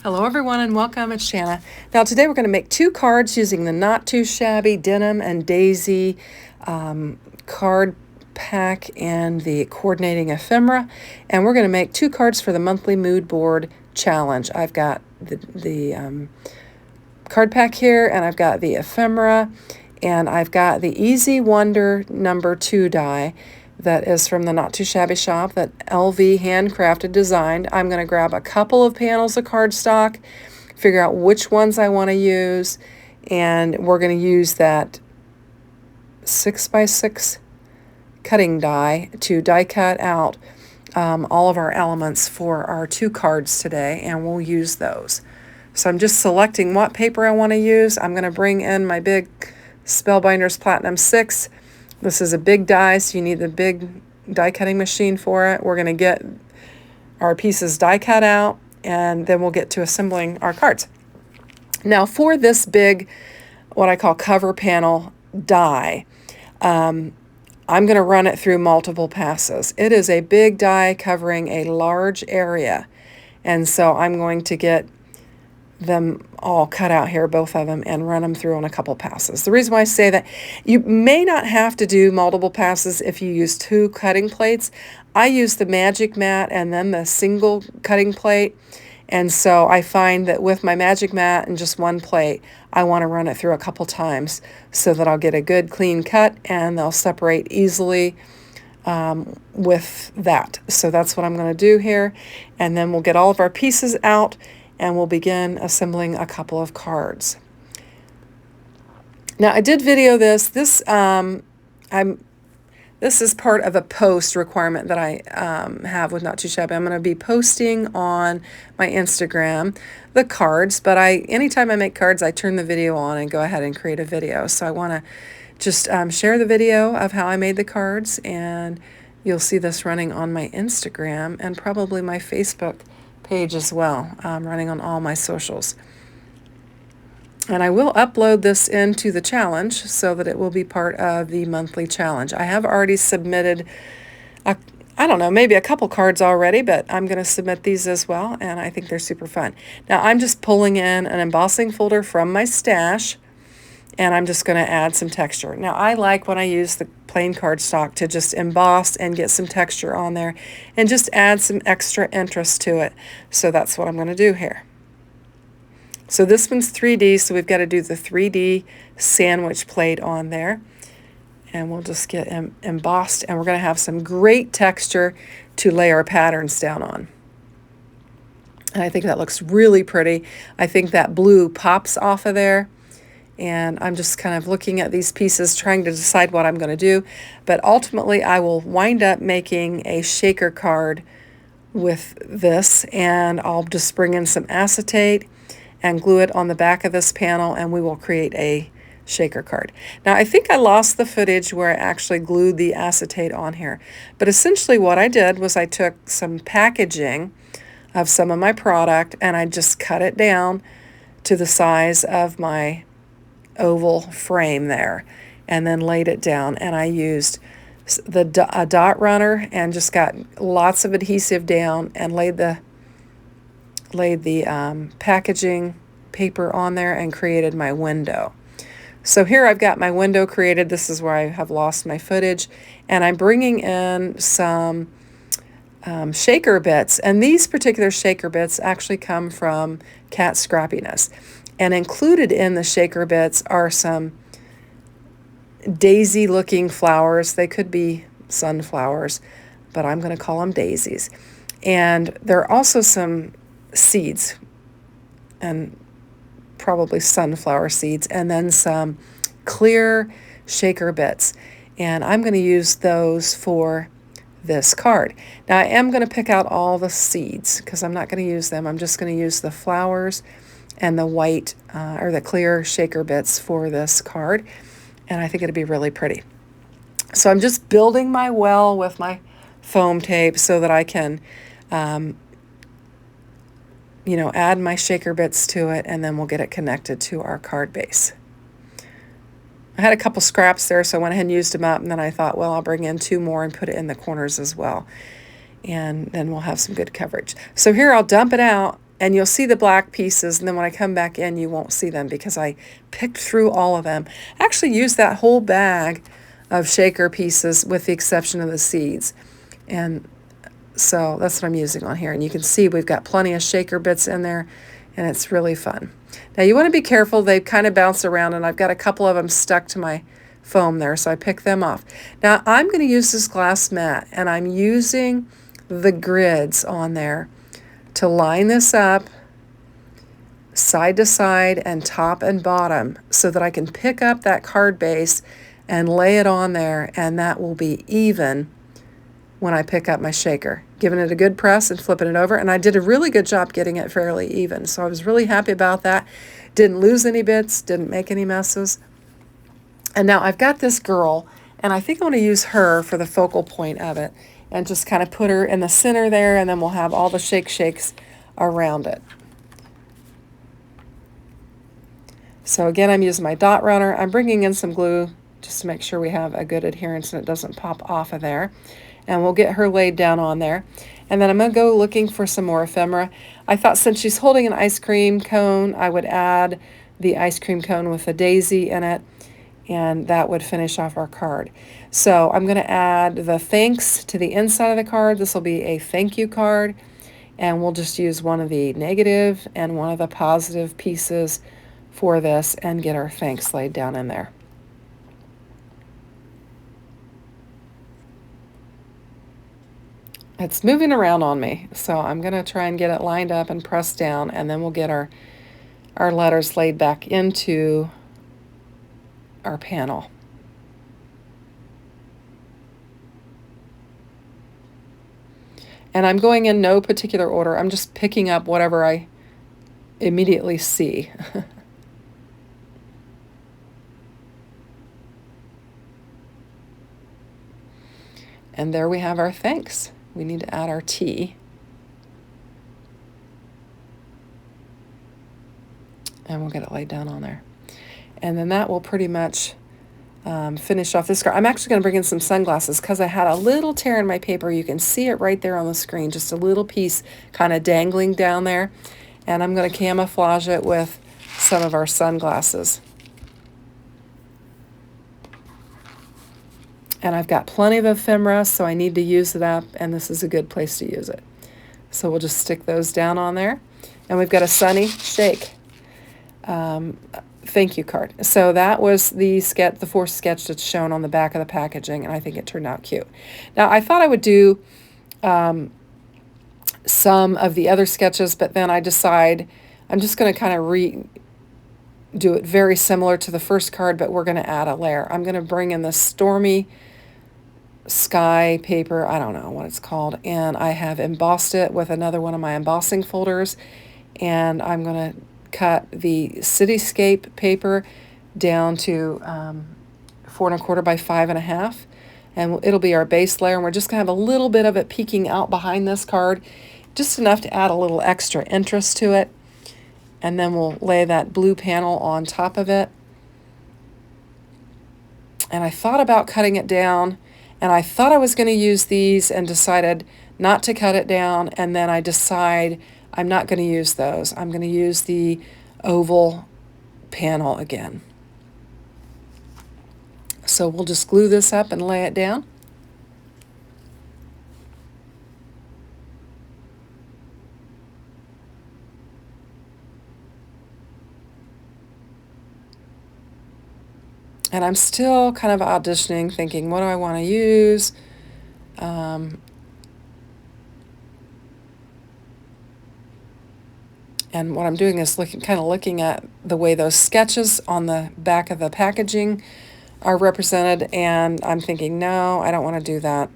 Hello everyone and welcome, it's Shanna. Now today we're going to make two cards using the Not Too Shabby Denim and Daisy card pack and the coordinating ephemera. And we're going to make two cards for the monthly mood board challenge. I've got the card pack here, and I've got the ephemera, and I've got the Easy Wonder number 2 die that is from the Not Too Shabby shop, that LV handcrafted designed. I'm going to grab a couple of panels of cardstock, figure out which ones I want to use, and we're going to use that 6x6 cutting die to die cut out all of our elements for our two cards today, and we'll use those. So I'm just selecting what paper I want to use. I'm going to bring in my big Spellbinders Platinum 6. This is a big die, so you need the big die cutting machine for it. We're going to get our pieces die cut out, and then we'll get to assembling our cards. Now for this big, what I call cover panel die, I'm going to run it through multiple passes. It is a big die covering a large area, and so I'm going to get them all cut out here, both of them, and run them through on a couple passes. The reason why I say that, you may not have to do multiple passes if you use two cutting plates. I use the Magic Mat and then the single cutting plate, and so I find that with my Magic Mat and just one plate, I want to run it through a couple times so that I'll get a good clean cut and they'll separate easily with that. So that's what I'm going to do here, and then we'll get all of our pieces out and we'll begin assembling a couple of cards. Now I did video this. This is part of a post requirement that I have with Not Too Shabby. I'm going to be posting on my Instagram the cards, but anytime I make cards, I turn the video on and go ahead and create a video. So I want to just share the video of how I made the cards, and you'll see this running on my Instagram and probably my Facebook page as well, running on all my socials. And I will upload this into the challenge so that it will be part of the monthly challenge. I have already submitted, I don't know, maybe a couple cards already, but I'm going to submit these as well, and I think they're super fun. Now I'm just pulling in an embossing folder from my stash, and I'm just going to add some texture. Now I like when I use the plain cardstock to just emboss and get some texture on there and just add some extra interest to it. So that's what I'm going to do here. So this one's 3D, so we've got to do the 3D sandwich plate on there. And we'll just get embossed, and we're going to have some great texture to lay our patterns down on. And I think that looks really pretty. I think that blue pops off of there. And I'm just kind of looking at these pieces, trying to decide what I'm going to do. But ultimately, I will wind up making a shaker card with this, and I'll just bring in some acetate and glue it on the back of this panel, and we will create a shaker card. Now, I think I lost the footage where I actually glued the acetate on here. But essentially what I did was I took some packaging of some of my product, and I just cut it down to the size of my oval frame there, and then laid it down, and I used a dot runner and just got lots of adhesive down and laid the packaging paper on there and created my window. So here I've got my window created. This is where I have lost my footage, and I'm bringing in some shaker bits, and these particular shaker bits actually come from Cat Scrappiness. And included in the shaker bits are some daisy looking flowers. They could be sunflowers, but I'm going to call them daisies. And there are also some seeds, and probably sunflower seeds, and then some clear shaker bits. And I'm going to use those for this card. Now I am going to pick out all the seeds because I'm not going to use them. I'm just going to use the flowers and the white or the clear shaker bits for this card, and I think it'd be really pretty. So I'm just building my well with my foam tape so that I can add my shaker bits to it, and then we'll get it connected to our card base. I had a couple scraps there, so I went ahead and used them up, and then I thought, well, I'll bring in 2 more and put it in the corners as well, and then we'll have some good coverage. So here I'll dump it out And you'll see the black pieces, and then when I come back in, you won't see them because I picked through all of them. I actually used that whole bag of shaker pieces with the exception of the seeds. And so that's what I'm using on here. And you can see we've got plenty of shaker bits in there, and it's really fun. Now you want to be careful. They kind of bounce around, and I've got a couple of them stuck to my foam there, so I pick them off. Now I'm going to use this glass mat, and I'm using the grids on there to line this up side to side and top and bottom so that I can pick up that card base and lay it on there, and that will be even when I pick up my shaker. Giving it a good press and flipping it over, and I did a really good job getting it fairly even, so I was really happy about that. Didn't lose any bits, didn't make any messes. And now I've got this girl, and I think I want to use her for the focal point of it and just kind of put her in the center there, and then we'll have all the shakes around it. So again, I'm using my dot runner. I'm bringing in some glue just to make sure we have a good adherence and it doesn't pop off of there. And we'll get her laid down on there. And then I'm going to go looking for some more ephemera. I thought since she's holding an ice cream cone, I would add the ice cream cone with a daisy in it, and that would finish off our card. So I'm going to add the thanks to the inside of the card. This will be a thank you card, and we'll just use one of the negative and one of the positive pieces for this and get our thanks laid down in there. It's moving around on me, so I'm going to try and get it lined up and pressed down, and then we'll get our letters laid back into our panel. And I'm going in no particular order. I'm just picking up whatever I immediately see. And there we have our thanks. We need to add our T. And we'll get it laid down on there. And then that will pretty much finish off this card. I'm actually going to bring in some sunglasses because I had a little tear in my paper. You can see it right there on the screen, just a little piece kind of dangling down there. And I'm going to camouflage it with some of our sunglasses. And I've got plenty of ephemera, so I need to use it up, and this is a good place to use it. So we'll just stick those down on there. And we've got a sunny shake thank you card. So that was the fourth sketch that's shown on the back of the packaging, and I think it turned out cute. Now, I thought I would do some of the other sketches, but then I decide I'm just going to kind of do it very similar to the first card, but we're going to add a layer. I'm going to bring in this stormy sky paper, I don't know what it's called, and I have embossed it with another one of my embossing folders, and I'm going to cut the cityscape paper down to 4 1/4 by 5 1/2, and it'll be our base layer, and we're just going to have a little bit of it peeking out behind this card, just enough to add a little extra interest to it. And then we'll lay that blue panel on top of it. And I thought about cutting it down, and I thought I was going to use these and decided not to cut it down, and then I decide I'm not going to use those. I'm going to use the oval panel again. So we'll just glue this up and lay it down. And I'm still kind of auditioning, thinking, what do I want to use? And what I'm doing is kind of looking at the way those sketches on the back of the packaging are represented, and I'm thinking, no, I don't want to do that.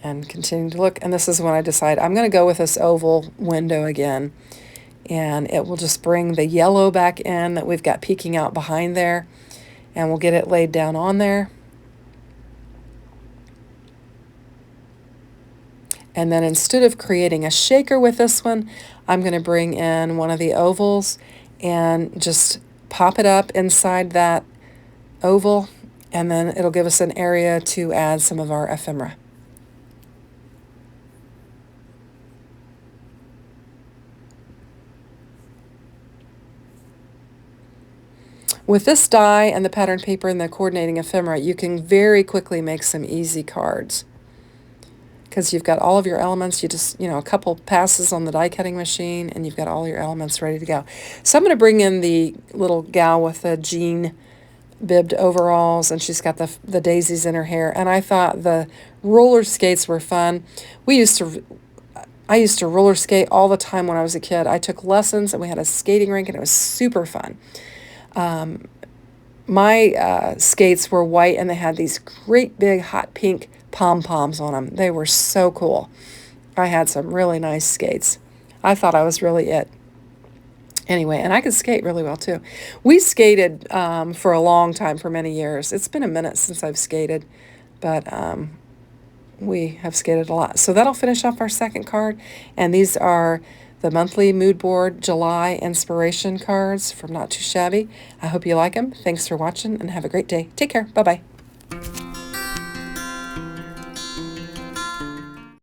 And continuing to look, and this is when I decide I'm going to go with this oval window again. And it will just bring the yellow back in that we've got peeking out behind there, and we'll get it laid down on there. And then instead of creating a shaker with this one, I'm going to bring in one of the ovals and just pop it up inside that oval, and then it'll give us an area to add some of our ephemera. With this die and the pattern paper and the coordinating ephemera, you can very quickly make some easy cards. Because you've got all of your elements, you just, a couple passes on the die cutting machine and you've got all your elements ready to go. So I'm going to bring in the little gal with the jean bibbed overalls, and she's got the daisies in her hair, and I thought the roller skates were fun. I used to roller skate all the time when I was a kid. I took lessons and we had a skating rink and it was super fun. My skates were white and they had these great big hot pink pom-poms on them. They were so cool. I had some really nice skates. I thought I was really it. Anyway, and I could skate really well too. We skated for a long time, for many years. It's been a minute since I've skated, but we have skated a lot. So that'll finish off our second card, and these are the monthly mood board July inspiration cards from Not Too Shabby. I hope you like them. Thanks for watching and have a great day. Take care. Bye-bye.